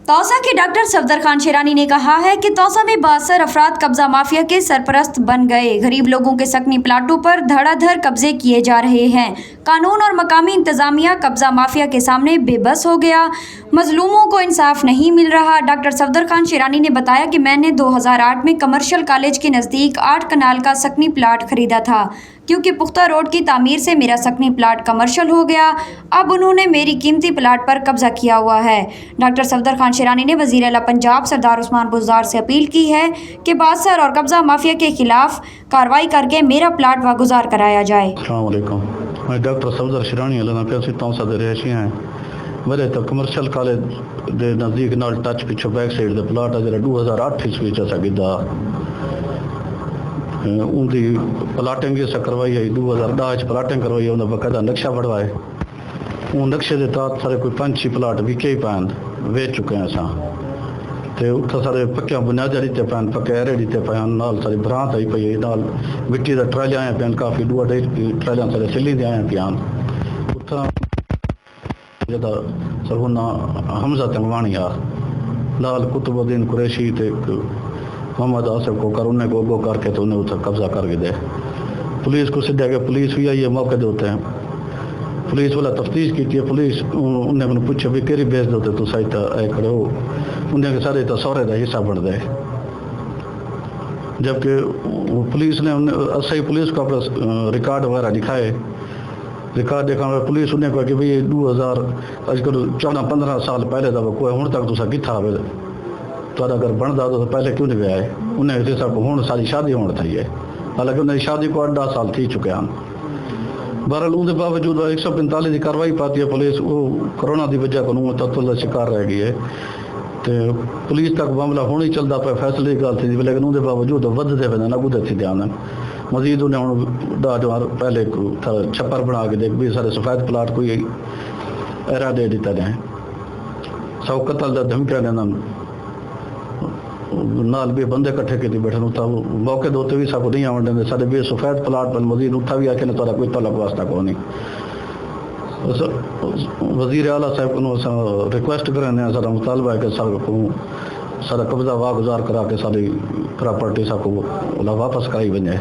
तौसा के डॉक्टर सफदर खान शेरानी ने कहा है कि तौसा में 72 अफराद कब्जा माफिया के सरपरस्त बन गए। गरीब लोगों के सकनी प्लाटों पर धड़ाधड़ कब्जे किए जा रहे हैं। कानून और मकामी इंतजामिया कब्जा माफिया के सामने बेबस हो गया। मजलूमों को इंसाफ नहीं मिल रहा। डॉक्टर सफदर खान शेरानी ने बताया कि मैंने 2008 में कमर्शियल कॉलेज के नज़दीक 8 कनाल का सकनी प्लाट खरीदा था, क्योंकि पुख्ता रोड की तामीर से मेरा सकनी प्लाट कमर्शियल हो गया। अब उन्होंने मेरी कीमती प्लाट पर कब्जा किया हुआ है। डॉक्टर सफदर खान शेरानी ने वज़ीर आला पंजाब सरदार उस्मान बुज़दार से अपील की है कि बासर और कब्जा माफिया के खिलाफ कार्रवाई करके मेरा प्लाट वागुजार कराया जाए। अस्सलाम वालेकुम, मैं डॉक्टर सफदर शेरानी प्यासी तौसा दे रहायशी हैं। मेरे तो कमर्शियल कॉलेज के नज़दीक नाल टच पिछो बैक साइड दे प्लाट है जो 2008 ईस्वी च असा गिदा उनकी प्लाटिंग भी अस करवाई है। 2010 प्लाटिंग करवाई है, उन्हें बकायदा नक्शा बढ़वाए। उन नक्शे के तहत सारे कोई 5-6 प्लाट विके ही पैन वेच चुके हैं असा। तो उत्थे सारे पक्कियां बुनियादा दिते पैन, पक्के एरे दिते पैन, नाल सारी बरात आई पई, नाल मिट्टी के ट्राले आए पैन, काफ़ी 2-2.5 ट्रालियां सारे सिली दे आए पैन। उत्थे जदा सरहुना हमजा तंगवानी आ नाल कुतुबुद्दीन कुरैशी ते मोहम्मद आसिफ को कर उन्हें को गो करके तो उन्हें उधर कब्जा करके दे। पुलिस को सीधे के पुलिस भी आई है, मौके देते हैं। पुलिस वाला तफ्तीश की थी। पुलिस उन्हें मैंने पूछा भी केरी बेच दो तो सही खड़े हो, उन्हें के सारे तो सौरे का हिस्सा बन दे। जबकि पुलिस ने सही पुलिस को अपना रिकॉर्ड वगैरह दिखाए। रिकॉर्ड देखा पुलिस उन्हें कहा कि भाई 2000 अजकल 14-15 साल पहले था कोई हूँ तक तुसा किथा तो अगर बनता तो पहले क्यों नहीं आए। उन्हें हिसाब हूँ सारी शादी होने थी है, हालांकि उन्हें शादी को 8-10 साल थी चुके हैं। बहरहाल उनके बावजूद 145 की कार्रवाई पाती है पुलिस। वो कोरोना की वजह को तत्व का शिकार रह गई है। तो पुलिस तक मामला होने ही चलता पे फैसले की गल थी, लेकिन उनके बावजूद वधते पे अगू थी ध्यान मजीद उन्हें हूँ 10 पहले छप्पर बना के देख भी सारे सफेद प्लाट कोई एरा दे दिता जाए। 100 कतल का धमकियां देना नाल भी बंदे कट्ठे के बैठे उठा मौके दो भी सब नहीं आवन देंगे। सारे भी सफेद प्लाट पर मजीद उठा भी आके ना कोई तलक वास्ता को नहीं। वज़ीर आला साहब को रिक्वेस्ट करें, सारा मुतालबा है कि सारा कब्जा वागुजार करा के सारी प्रॉपर्टी सबको वापस कराई बन जाए।